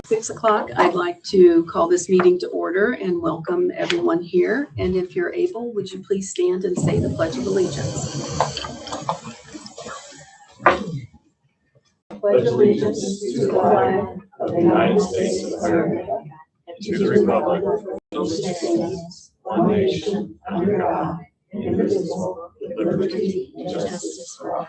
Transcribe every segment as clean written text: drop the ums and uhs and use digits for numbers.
6 o'clock, I'd like to call this meeting to order and welcome everyone here. And if you're able, would you please stand and say the Pledge of Allegiance? Pledge allegiance to the flag of the United States of America and to the republic for which it stands, one nation, under God, indivisible, with liberty and justice for all.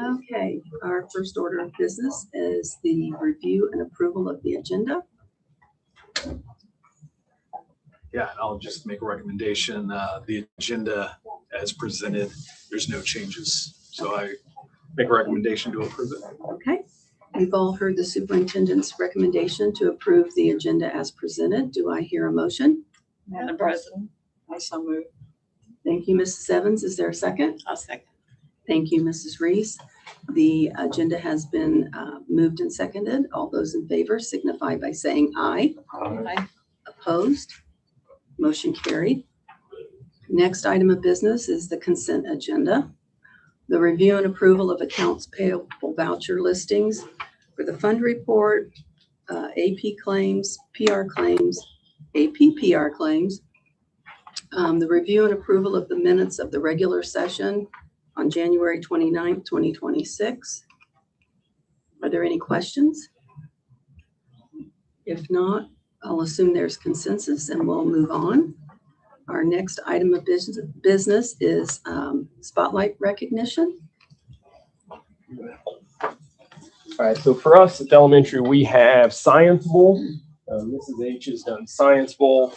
Okay, our first order of business is the review and approval of the agenda. Yeah, I'll just make a recommendation. The agenda as presented, there's no changes. So I make a recommendation to approve it. Okay, we've all heard the superintendent's recommendation to approve the agenda as presented. Do I hear a motion? Madam President, I so move. Thank you, Mrs. Evans. Is there a second? I'll second. Thank you, Mrs. Reese. The agenda has been moved and seconded. All those in favor signify by saying aye. Aye. Opposed? Motion carried. Next item of business is the consent agenda. The review and approval of accounts payable voucher listings for the fund report, AP claims, PR claims, APPR claims, the review and approval of the minutes of the regular session on January 29th, 2026. Are there any questions? If not, I'll assume there's consensus and we'll move on. Our next item of business is spotlight recognition. All right, so for us at the elementary, we have Science Bowl. Mrs. H has done Science Bowl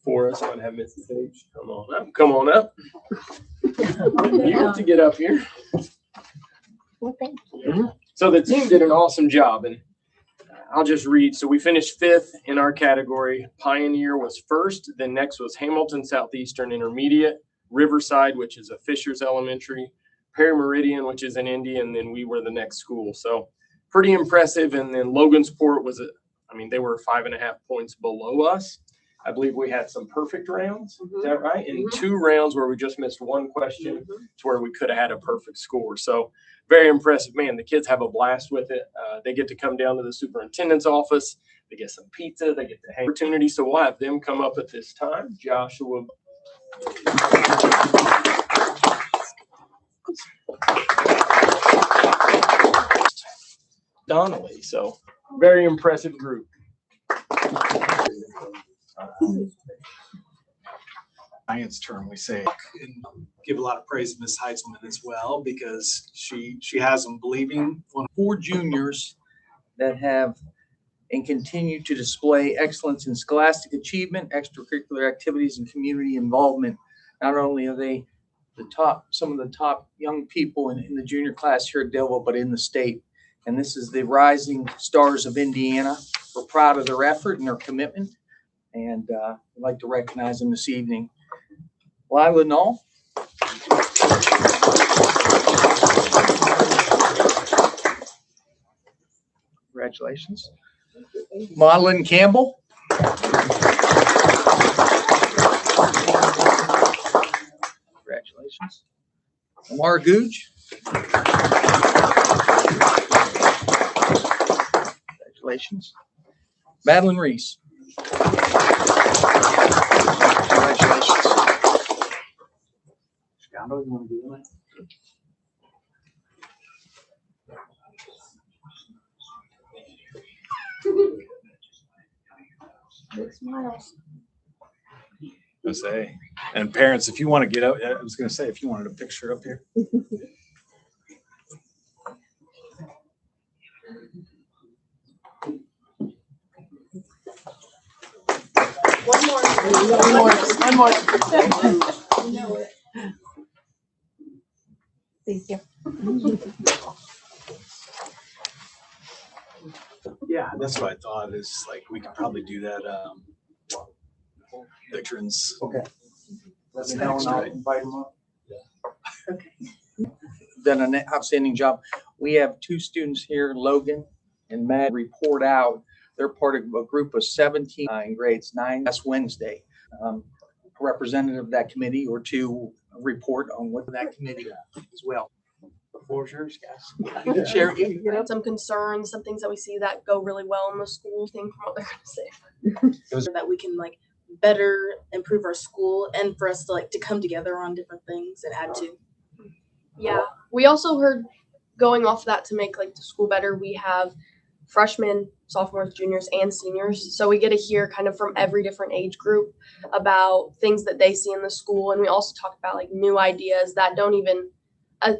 for us. I'm gonna have Mrs. H come on up. Come on up. You have to get up here. Well, thank you. So the team did an awesome job, and I'll just read. So we finished 5th in our category. Pioneer was 1st. Then next was Hamilton Southeastern Intermediate, Riverside, which is a Fishers Elementary, Perry Meridian, which is in Indy, and then we were the next school. So pretty impressive. And then Logansport was, they were 5.5 points below us. I believe we had some perfect rounds. Is that right? And 2 rounds where we just missed one question to where we could have had a perfect score. So very impressive. Man, the kids have a blast with it. They get to come down to the superintendent's office. They get some pizza. They get to have opportunity. So we'll have them come up at this time. Joshua. Donnelly. So very impressive group. Science term, we say, and give a lot of praise to Ms. Heitzman as well, because she has them believing on 4 juniors that have and continue to display excellence in scholastic achievement, extracurricular activities, and community involvement. Not only are they some of the top young people in the junior class here at Daleville, but in the state. And this is the Rising Stars of Indiana. We're proud of their effort and their commitment, and I'd like to recognize them this evening. Lila Knoll. Congratulations. Madeline Campbell. Congratulations. Lamar Googe. Congratulations. Madeline Reese. Congratulations. Scotto, you want to do that? Big smiles. I say, and parents, if you want to get up, I was going to say, if you wanted a picture up here. One more. Thank you. Yeah, that's what I thought, is like, we could probably do that, veterans. Okay. Let me That's know next, and I'll right? invite them up. Okay. Done an outstanding job. We have 2 students here, Logan and Matt, report out They're part of a group of 17 in grades 9. That's Wednesday. A representative of that committee or two report on what that committee as well. The floor is yours, guys. Share Some concerns, some things that we see that go really well in the school thing from what they're gonna say. So that we can like better improve our school and for us to like to come together on different things and add to. Yeah. We also heard going off that to make like the school better, we have freshmen, sophomores, juniors, and seniors. So we get to hear kind of from every different age group about things that they see in the school. And we also talk about like new ideas that don't even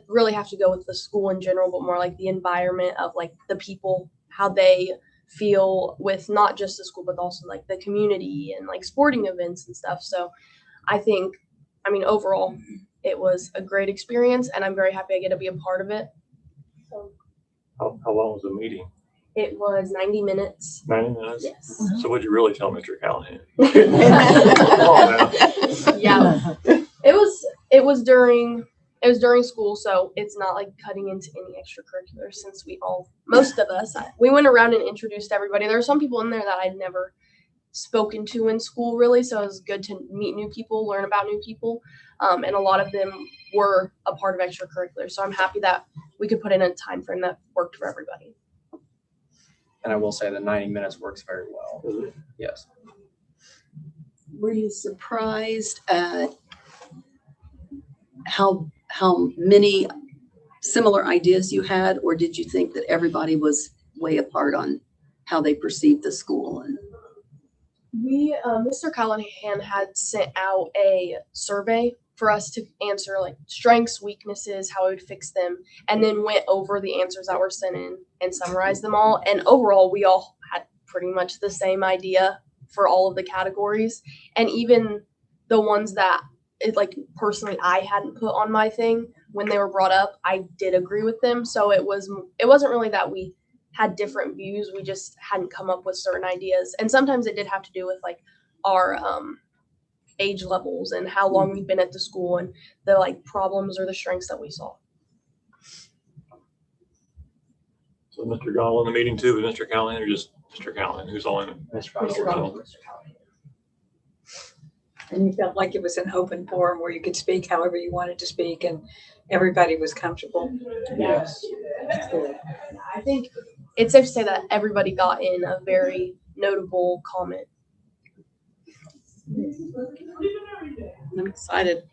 really have to go with the school in general, but more like the environment of like the people, how they feel with not just the school, but also like the community and like sporting events and stuff. So I think, I mean, overall, it was a great experience and I'm very happy I get to be a part of it. So, How long was the meeting? it was 90 minutes. 90 minutes? Yes. So what'd you really tell Mr. Callahan? Yeah. It was during school, so it's not like cutting into any extracurriculars since most of us, we went around and introduced everybody. There were some people in there that I'd never spoken to in school really, so it was good to meet new people, learn about new people, and a lot of them were a part of extracurriculars. So I'm happy that we could put in a time frame that worked for everybody. And I will say that 90 minutes works very well. Yes. Were you surprised at how many similar ideas you had, or did you think that everybody was way apart on how they perceived the school? And Mr. Callahan had sent out a survey for us to answer like strengths, weaknesses, how we would fix them, and then went over the answers that were sent in and summarized them all. And overall, we all had pretty much the same idea for all of the categories. And even the ones that like personally I hadn't put on my thing when they were brought up, I did agree with them. So it wasn't really that we had different views. We just hadn't come up with certain ideas. And sometimes it did have to do with like our age levels and how long we've been at the school and the like problems or the strengths that we saw. So Mr. Gall in the meeting too with Mr. Callahan, or just Mr. Callahan? Who's all in it? Mr. Callahan. And you felt like it was an open forum where you could speak however you wanted to speak and everybody was comfortable. Yes. I think it's safe to say that everybody got in a very notable comment. I'm excited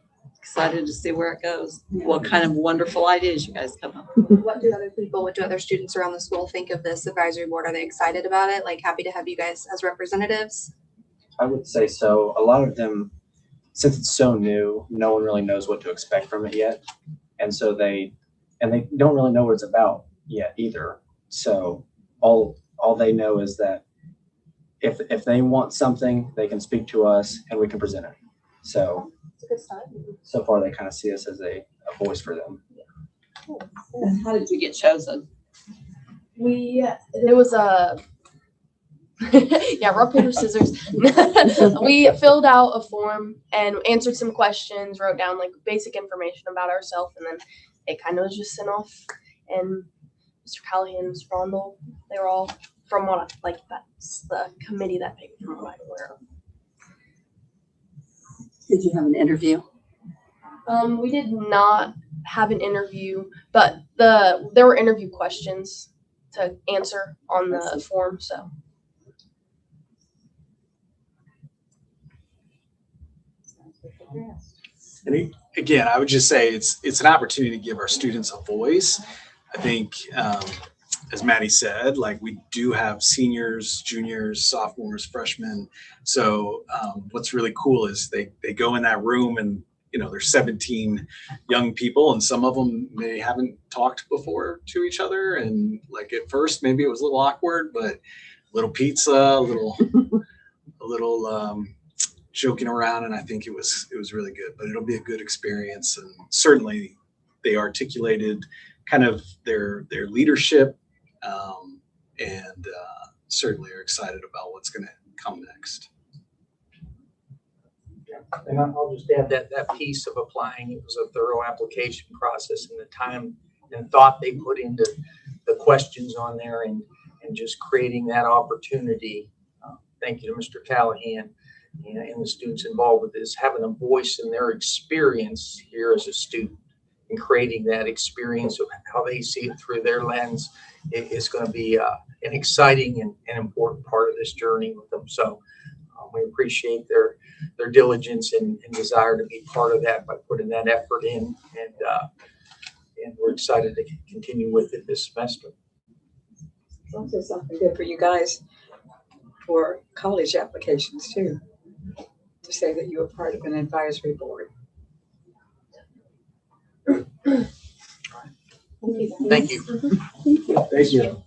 to see where it goes. What kind of wonderful ideas you guys come up with. What do other students around the school think of this advisory board? Are they excited about it? Like happy to have you guys as representatives? I would say so. A lot of them, since it's so new, no one really knows what to expect from it yet. And so they don't really know what it's about yet either. So all they know is that if they want something, they can speak to us and we can present it. So It's a good start. so far they kind of see us as a voice for them. And how did you get chosen? There was a yeah, rock, paper, scissors. We filled out a form and answered some questions, wrote down like basic information about ourselves, and then it kind of was just sent off. And Mr. Callahan, Mr. Rondell, they were all from what that's the committee that picked from what I'm aware of. did you have an interview? We did not have an interview, but there were interview questions to answer on the form, so. And again, I would just say it's an opportunity to give our students a voice. I think, as Maddie said, like we do have seniors, juniors, sophomores, freshmen. So what's really cool is they go in that room and, you know, there's 17 young people and some of them, they haven't talked before to each other. And like at first, maybe it was a little awkward, but a little pizza, a little joking around. And I think it was really good, but it'll be a good experience. And certainly they articulated kind of their leadership and certainly are excited about what's going to come next. And I'll just add that piece of applying, it was a thorough application process and the time and thought they put into the questions on there. And and just creating that opportunity. Thank you to Mr. Callahan and the students involved with this, having a voice in their experience here as a student and creating that experience of how they see it through their lens is going to be an exciting and important part of this journey with them. So we appreciate their diligence and desire to be part of that by putting that effort in, and we're excited to continue with it this semester. It's also something good for you guys for college applications too, to say that you were part of an advisory board. Thank you. Thank you.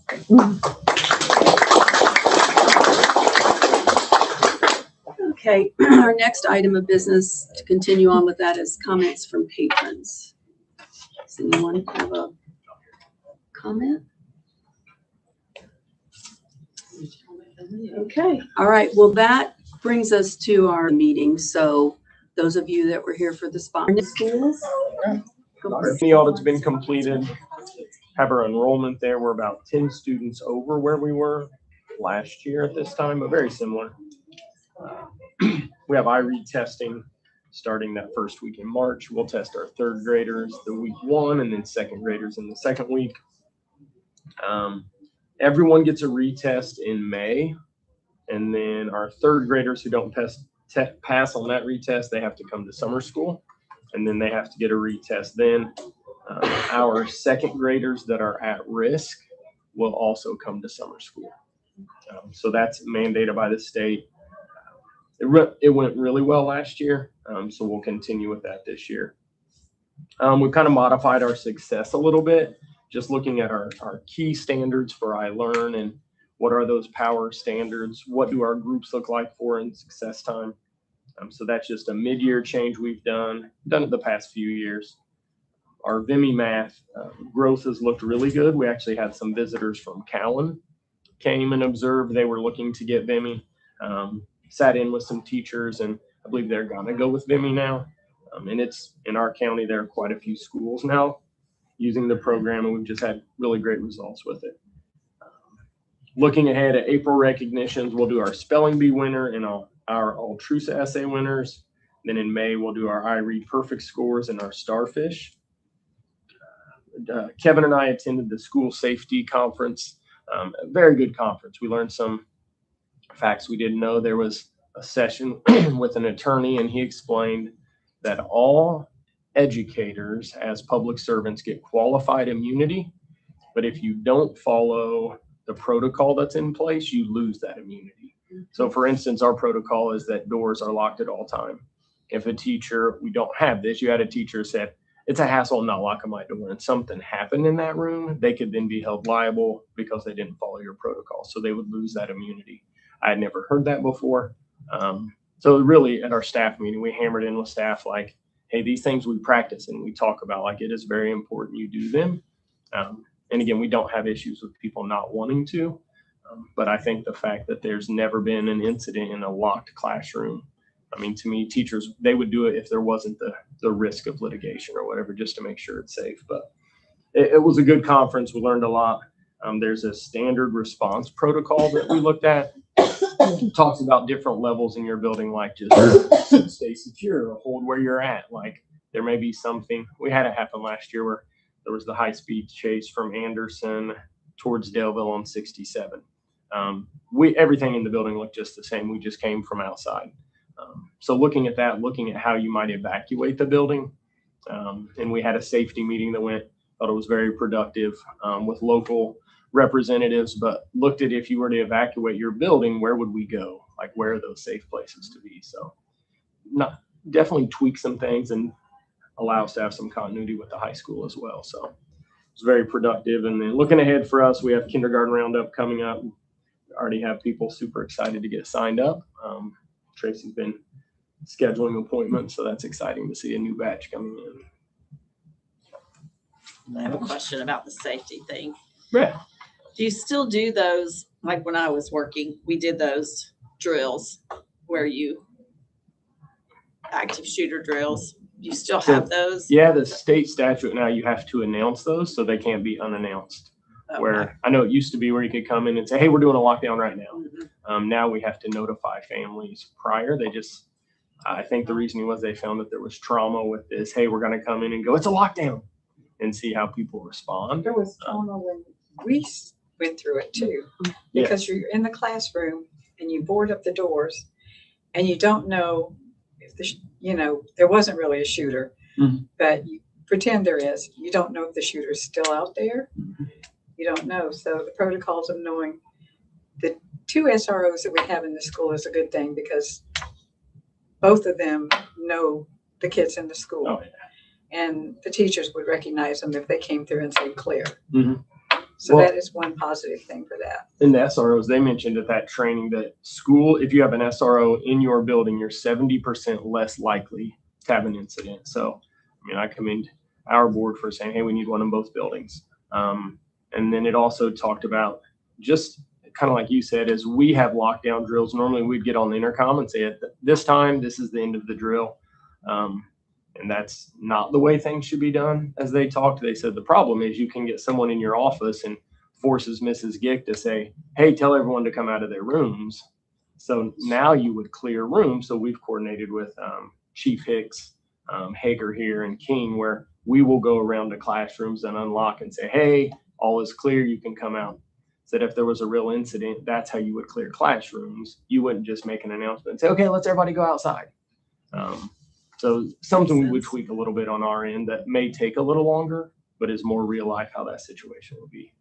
Okay, our next item of business to continue on with that is comments from patrons. Does anyone have a comment? Okay, all right. Well, that brings us to our meeting. So those of you that were here for the sponsored schools. The audit's been completed. Have our enrollment there. We're about 10 students over where we were last year at this time, but very similar. We have iRead testing starting that first week in March. We'll test our third graders the week 1 and then second graders in the second week. Everyone gets a retest in May, and then our third graders who don't pass on that retest, they have to come to summer school, and then they have to get a retest then. Our second graders that are at risk will also come to summer school. So that's mandated by the state. It went really well last year, so we'll continue with that this year. We've kind of modified our success a little bit, just looking at our key standards for iLearn and what are those power standards, what do our groups look like for in success time. So that's just a mid-year change we've done it the past few years. Our VMI math growth has looked really good. We actually had some visitors from Cowan came and observed. They were looking to get VMI, sat in with some teachers, and I believe they're going to go with VMI now. And it's in our county, there are quite a few schools now using the program, and we've just had really great results with it. Looking ahead at April recognitions, we'll do our spelling bee winner and our Altrusa essay winners. Then in May, we'll do our iRead perfect scores and our starfish. Kevin and I attended the school safety conference, a very good conference. We learned some facts we didn't know. There was a session with an attorney, and he explained that all educators as public servants get qualified immunity, but if you don't follow the protocol that's in place, you lose that immunity. So for instance, our protocol is that doors are locked at all time. If a teacher, we don't have this, you had a teacher said, it's a hassle not locking my door, and something happened in that room, they could then be held liable because they didn't follow your protocol. So they would lose that immunity. I had never heard that before. So really at our staff meeting, we hammered in with staff like, hey, these things we practice and we talk about, like it is very important you do them. And again, we don't have issues with people not wanting to, but I think the fact that there's never been an incident in a locked classroom, I mean, to me, teachers, they would do it if there wasn't the risk of litigation or whatever, just to make sure it's safe. But it was a good conference. We learned a lot. There's a standard response protocol that we looked at. It talks about different levels in your building, like just stay secure or hold where you're at. Like there may be something, we had it happen last year where there was the high-speed chase from Anderson towards Daleville on 67. Everything in the building looked just the same. We just came from outside. So looking at that, looking at how you might evacuate the building. And we had a safety meeting that thought it was very productive with local representatives, but looked at if you were to evacuate your building, where would we go? Like where are those safe places to be? So definitely tweak some things and allow us to have some continuity with the high school as well. So it's very productive. And then looking ahead for us, we have kindergarten roundup coming up. We already have people super excited to get signed up. Tracy's been scheduling appointments, so that's exciting to see a new batch coming in. I have a question about the safety thing. Yeah. Do you still do those? Like when I was working, we did those drills where you active shooter drills. Do you still have those? Yeah, the state statute now, you have to announce those, so they can't be unannounced. where I know it used to be where you could come in and say, hey, we're doing a lockdown right now. Mhm. Now we have to notify families prior. I think the reasoning was they found that there was trauma with this. Hey, we're going to come in and go, it's a lockdown, and see how people respond. There was trauma when we went through it too, because you're in the classroom and you board up the doors and you don't know if there wasn't really a shooter, but you pretend there is. You don't know if the shooter's still out there. You don't know. So the protocols of knowing the 2 SROs that we have in the school is a good thing, because both of them know the kids in the school. Oh, yeah. And the teachers would recognize them if they came through and said clear. So Well, that is one positive thing for that. in the SROs, they mentioned at that training that school, if you have an SRO in your building, you're 70% less likely to have an incident. So, I mean, I commend our board for saying, hey, we need one in both buildings. And then it also talked about, just kind of like you said, as we have lockdown drills, normally we'd get on the intercom and say, at this time, this is the end of the drill. And that's not the way things should be done. As they talked, they said the problem is you can get someone in your office and forces Mrs. Gick to say, hey, tell everyone to come out of their rooms. So now you would clear rooms. So we've coordinated with Chief Hicks, Hager here, and King, where we will go around to classrooms and unlock and say, hey, all is clear, you can come out. So that if there was a real incident, that's how you would clear classrooms. You wouldn't just make an announcement and say, okay, let's everybody go outside. So something we would tweak a little bit on our end that may take a little longer, but is more real life how that situation would be.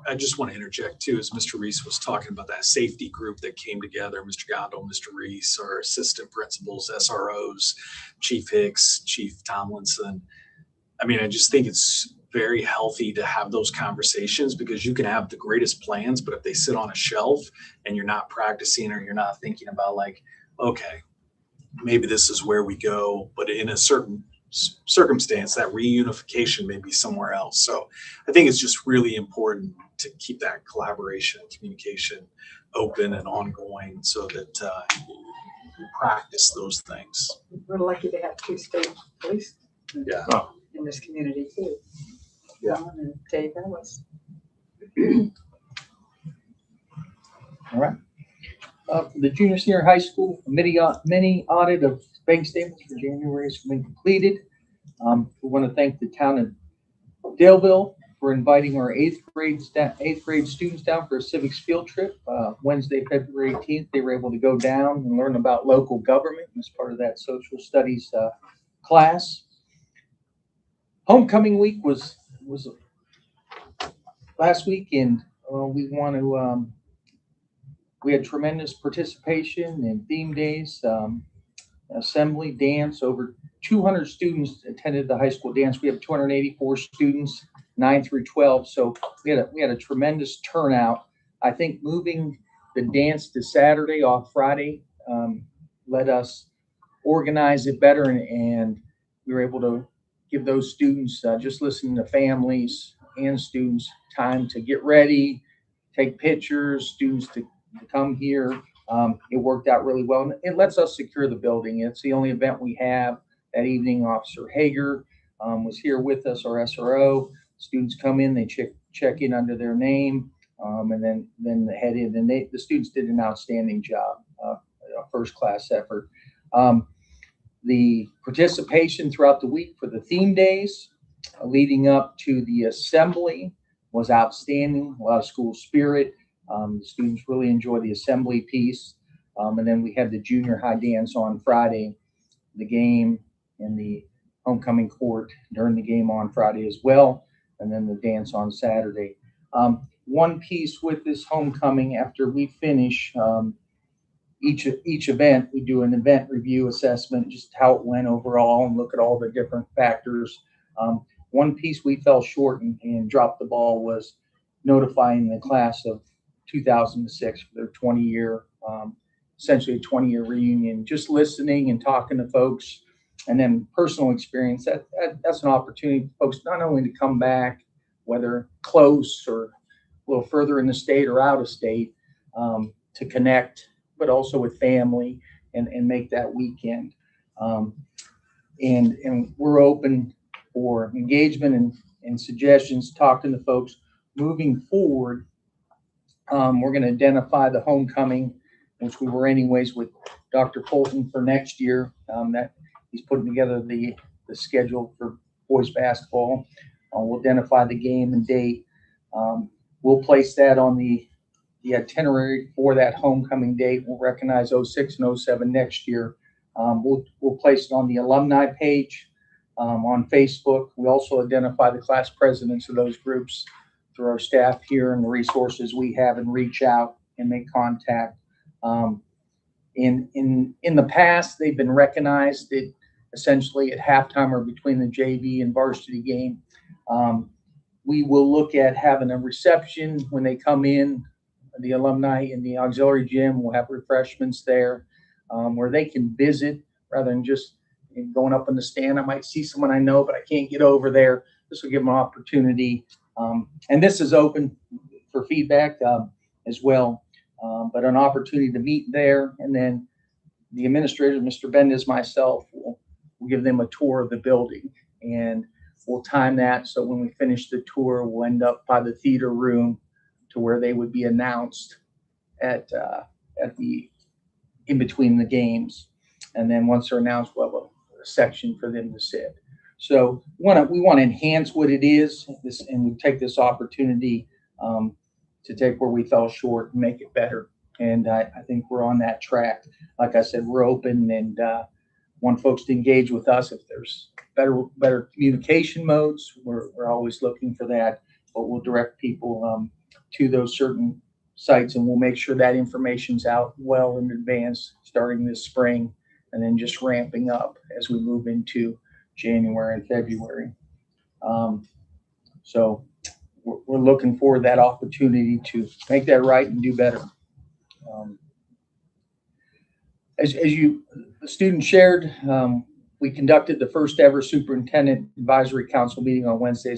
I just want to interject too, as Mr. Reese was talking about that safety group that came together, Mr. Gondel, Mr. Reese, our assistant principals, SROs, Chief Hicks, Chief Tomlinson. I mean, I just think it's very healthy to have those conversations, because you can have the greatest plans, but if they sit on a shelf and you're not practicing, or you're not thinking about like, okay, maybe this is where we go, but in a certain circumstance, that reunification may be somewhere else. So I think it's just really important to keep that collaboration and communication open and ongoing, so that you practice those things. We're lucky to have 2 state police Yeah. in this community too. Yeah. And Dave Ellis. All right. The junior senior high school mini audit of bank statements for January has been completed. We want to thank the town of Daleville for inviting our 8th grade students down for a civics field trip. Wednesday, February 18th, they were able to go down and learn about local government as part of that social studies class. Homecoming week was last weekend. We had tremendous participation in theme days, assembly, dance. Over 200 students attended the high school dance. We have 284 students, 9 through 12. So we had a tremendous turnout. I think moving the dance to Saturday off Friday let us organize it better, and we were able to give those students, just listening to families and students, time to get ready, take pictures, students to come here. It worked out really well, and it lets us secure the building. It's the only event we have that evening. Officer Hager was here with us, our SRO. Students come in, they check in under their name, and then they head in. And the students did an outstanding job, a first class effort. The participation throughout the week for the theme days leading up to the assembly was outstanding. A lot of school spirit. The students really enjoyed the assembly piece. And then we had the junior high dance on Friday, the game and the homecoming court during the game on Friday as well, and then the dance on Saturday. One piece with this homecoming, after we finish each event, we do an event review assessment, just how it went overall, and look at all the different factors. One piece we fell short and dropped the ball was notifying the class of 2006 for their 20-year, essentially a 20-year reunion. Just listening and talking to folks, and then personal experience. That's an opportunity for folks not only to come back, whether close or a little further in the state or out of state, to connect, but also with family and make that weekend. And we're open for engagement and suggestions, talking to folks. moving forward, we're going to identify the homecoming, which we were anyways with Dr. Fulton for next year. That he's putting together the schedule for boys basketball. We'll identify the game and date. We'll place that on the itinerary for that homecoming date. We'll recognize 06 and 07 next year. We'll place it on the alumni page on Facebook. We also identify the class presidents of those groups through our staff here and the resources we have, and reach out and make contact. In the past, they've been recognized at essentially at halftime or between the JV and varsity game. We will look at having a reception when they come in, the alumni in the auxiliary gym. We'll have refreshments there where they can visit rather than just going up in the stand. I might see someone I know, but I can't get over there. This will give them an opportunity. And this is open for feedback as well, but an opportunity to meet there. And then the administrator, Mr. Bendis, myself, will give them a tour of the building, and we'll time that so when we finish the tour, we'll end up by the theater room to where they would be announced at the in between the games. And then once they're announced, we'll have a section for them to sit. So we want to enhance what it is, and we take this opportunity to take where we fell short and make it better. And I think we're on that track. Like I said, we're open and want folks to engage with us. If there's better communication modes, we're always looking for that. But we'll direct people to those certain sites, and we'll make sure that information's out well in advance, starting this spring, and then just ramping up as we move into January and February. So we're looking for that opportunity to make that right and do better. As the student shared, we conducted the first ever Superintendent Advisory Council meeting on Wednesday,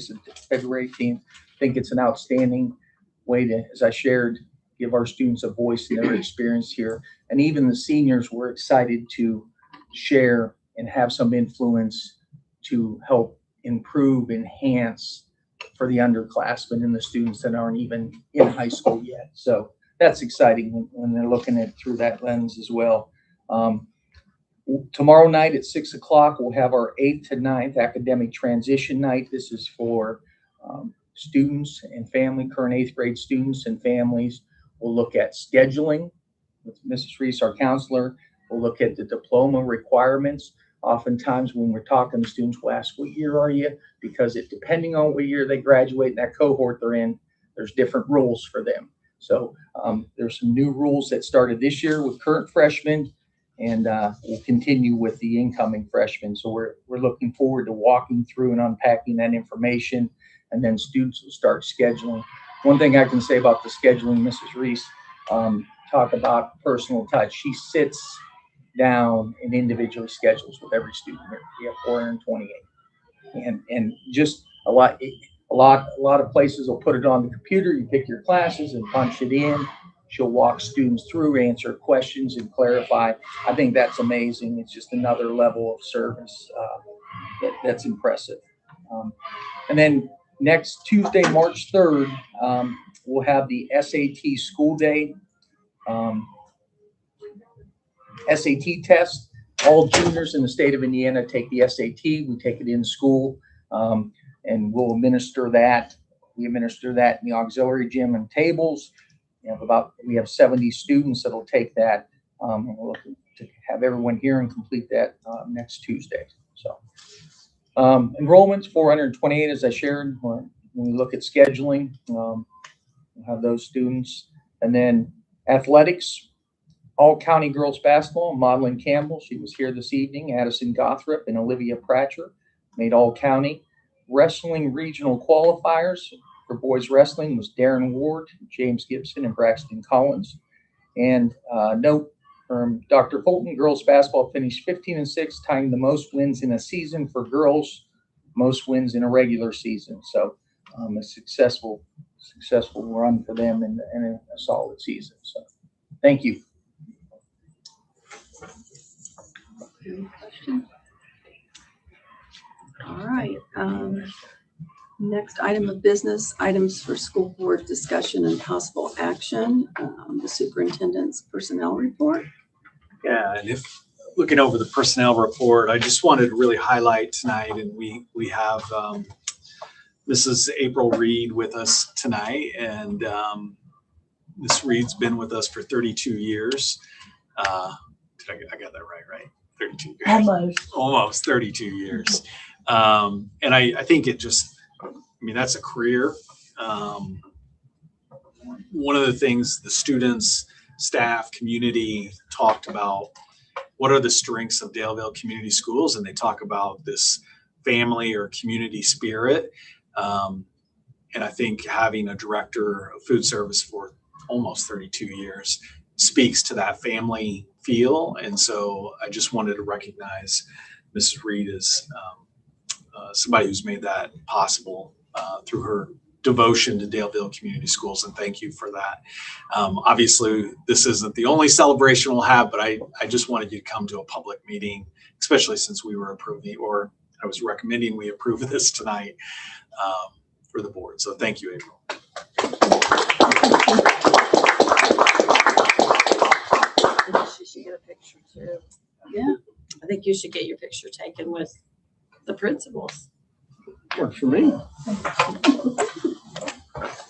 February 18th. I think it's an outstanding way to, as I shared, give our students a voice in their experience here. And even the seniors were excited to share and have some influence to help improve, enhance for the underclassmen and the students that aren't even in high school yet. So that's exciting when they're looking at it through that lens as well. Tomorrow night at 6 o'clock, we'll have our 8th to 9th academic transition night. This is for students and family, current 8th grade students and families. We'll look at scheduling with Mrs. Reese, our counselor. We'll look at the diploma requirements. Oftentimes when we're talking to students, we'll ask, what year are you? Because depending on what year they graduate in that cohort they're in, there's different rules for them. So there's some new rules that started this year with current freshmen, and we'll continue with the incoming freshmen. So we're looking forward to walking through and unpacking that information, and then students will start scheduling. One thing I can say about the scheduling, Mrs. Reese, talk about personal touch. She sits down and individually schedules with every student here. We have 428, and just a lot of places will put it on the computer. You pick your classes and punch it in. She'll walk students through, answer questions, and clarify. I think that's amazing. It's just another level of service that's impressive. And then next Tuesday, March 3rd, we'll have the SAT school day. SAT test. All juniors in the state of Indiana take the SAT. We take it in school, and we'll administer that. We administer that in the auxiliary gym and tables. We have 70 students that'll take that. And we're looking to have everyone here and complete that next Tuesday. So enrollments 428, as I shared. When we look at scheduling, we'll have those students, and then athletics. All county girls basketball, Madeline Campbell, she was here this evening. Addison Gothrop and Olivia Pratcher made all county. Wrestling regional qualifiers for boys wrestling was Darren Ward, James Gibson, and Braxton Collins. And note from Dr. Fulton, girls basketball finished 15-6, tying the most wins in a season for girls, most wins in a regular season. So a successful run for them and a solid season. So thank you. Any questions? All right. Next item of business, items for school board discussion and possible action. The superintendent's personnel report. Yeah, and if looking over the personnel report, I just wanted to really highlight tonight, and we have Mrs. April Reed with us tonight, and Miss Reed's been with us for 32 years. I got that right? 32 years. Almost 32 years. And I think it just, that's a career. One of the things the students, staff, community talked about, what are the strengths of Daleville Community Schools? And they talk about this family or community spirit. And I think having a director of food service for almost 32 years speaks to that family feel. And so I just wanted to recognize Mrs. Reed as somebody who's made that possible through her devotion to Daleville Community Schools, and thank you for that. Obviously, this isn't the only celebration we'll have, but I just wanted you to come to a public meeting, especially since we were approving, or I was recommending we approve this tonight for the board. So thank you, April. She should get a picture too. Yeah. I think you should get your picture taken with the principals. Works for me.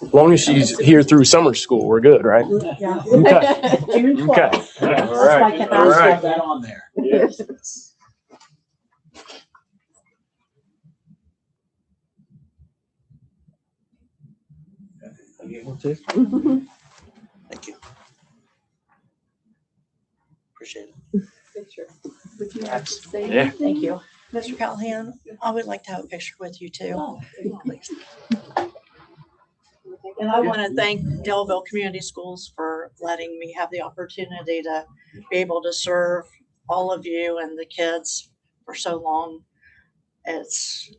As long as she's here through summer school, we're good, right? Yeah. Okay. June 12th. Okay. All right. All right. That on there. Yes. Thank you. Appreciate it. Picture. Would you like to say Yeah. anything? Thank you. Mr. Callahan, I would like to have a picture with you too. Please. And I want to thank Daleville Community Schools for letting me have the opportunity to be able to serve all of you and the kids for so long. It's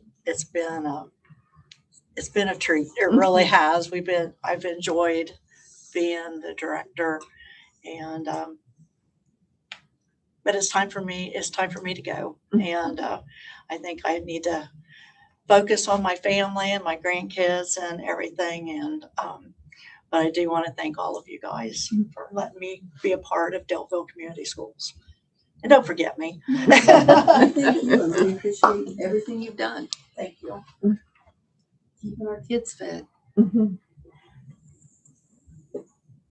been a treat. It really has. I've enjoyed being the director, and but it's time for me to go. And I think I need to focus on my family and my grandkids and everything. And but I do want to thank all of you guys for letting me be a part of Daleville Community Schools. And don't forget me. Thank you. And we appreciate everything you've done. Thank you. Keeping our kids fed. Mhm.